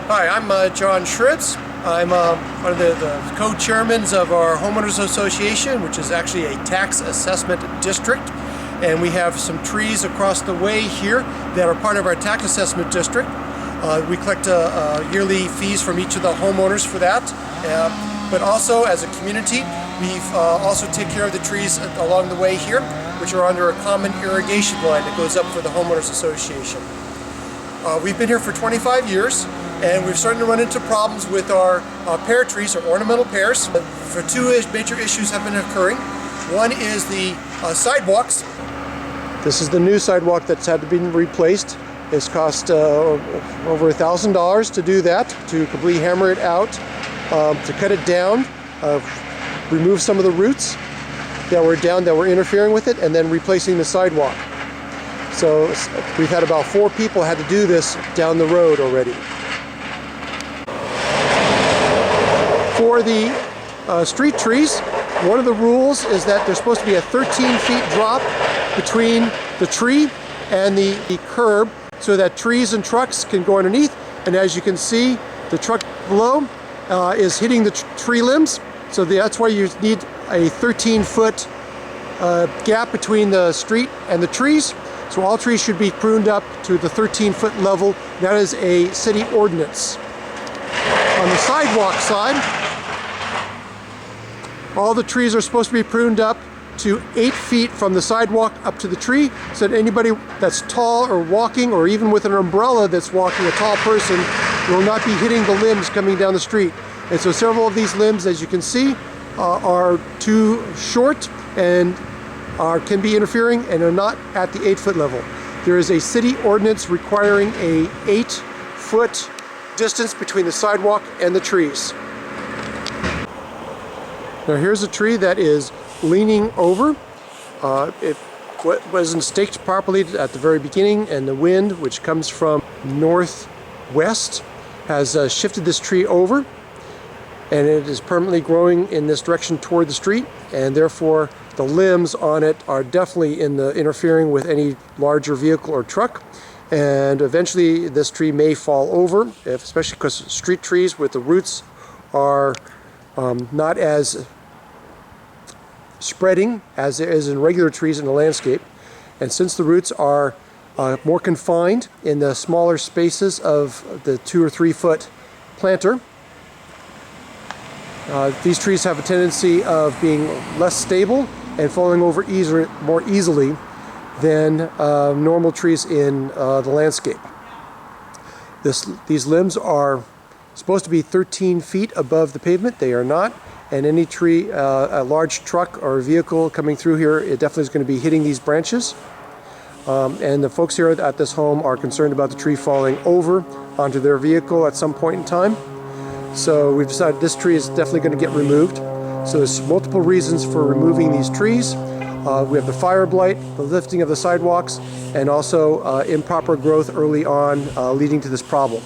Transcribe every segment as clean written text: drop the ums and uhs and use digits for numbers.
Hi, I'm John Schritz. I'm one of the co-chairmans of our Homeowners Association, which is actually a tax assessment district. And we have some trees across the way here that are part of our tax assessment district. We collect yearly fees from each of the homeowners for that. But also, as a community, we've also take care of the trees along the way here, which are under a common irrigation line that goes up for the Homeowners Association. We've been here for 25 years, and we're starting to run into problems with our pear trees, or ornamental pears. For two major issues have been occurring. One is the sidewalks. This is the new sidewalk that's had to be replaced. It's cost over $1,000 to do that, to completely hammer it out, to cut it down, remove some of the roots that were down that were interfering with it, and then replacing the sidewalk. So we've had about 4 people had to do this down the road already. For the street trees, one of the rules is that there's supposed to be a 13-feet drop between the tree and the curb, so that trees and trucks can go underneath. And as you can see, the truck below is hitting the tree limbs, so that's why you need a 13-foot gap between the street and the trees. So all trees should be pruned up to the 13-foot level. That is a city ordinance. On the sidewalk side, all the trees are supposed to be pruned up to 8 feet from the sidewalk up to the tree, so that anybody that's tall or walking, or even with an umbrella that's walking, a tall person, will not be hitting the limbs coming down the street. And so several of these limbs, as you can see, are too short and can be interfering and are not at the 8-foot level. There is a city ordinance requiring a 8-foot distance between the sidewalk and the trees. Now here's a tree that is leaning over. It wasn't staked properly at the very beginning, and the wind, which comes from northwest, has shifted this tree over, and it is permanently growing in this direction toward the street, and therefore the limbs on it are definitely interfering with any larger vehicle or truck. And eventually this tree may fall over, especially because street trees with the roots are not as spreading as there is in regular trees in the landscape. And since the roots are more confined in the smaller spaces of the 2 or 3 foot planter, these trees have a tendency of being less stable and falling over more easily than normal trees in the landscape. These limbs are supposed to be 13 feet above the pavement. They are not. And any tree, a large truck or vehicle coming through here, it definitely is going to be hitting these branches. And the folks here at this home are concerned about the tree falling over onto their vehicle at some point in time. So we've decided this tree is definitely going to get removed. So there's multiple reasons for removing these trees. We have the fire blight, the lifting of the sidewalks, and also improper growth early on, leading to this problem.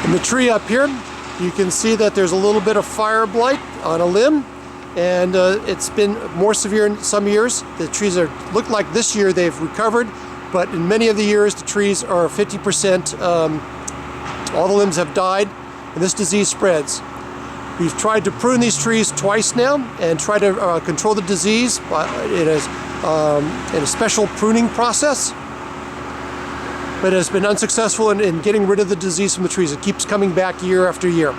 In the tree up here, you can see that there's a little bit of fire blight on a limb, and it's been more severe in some years. The trees look like this year they've recovered, but in many of the years the trees are 50%, all the limbs have died, and this disease spreads. We've tried to prune these trees twice now and try to control the disease in a special pruning process, but it has been unsuccessful in getting rid of the disease from the trees. It keeps coming back year after year.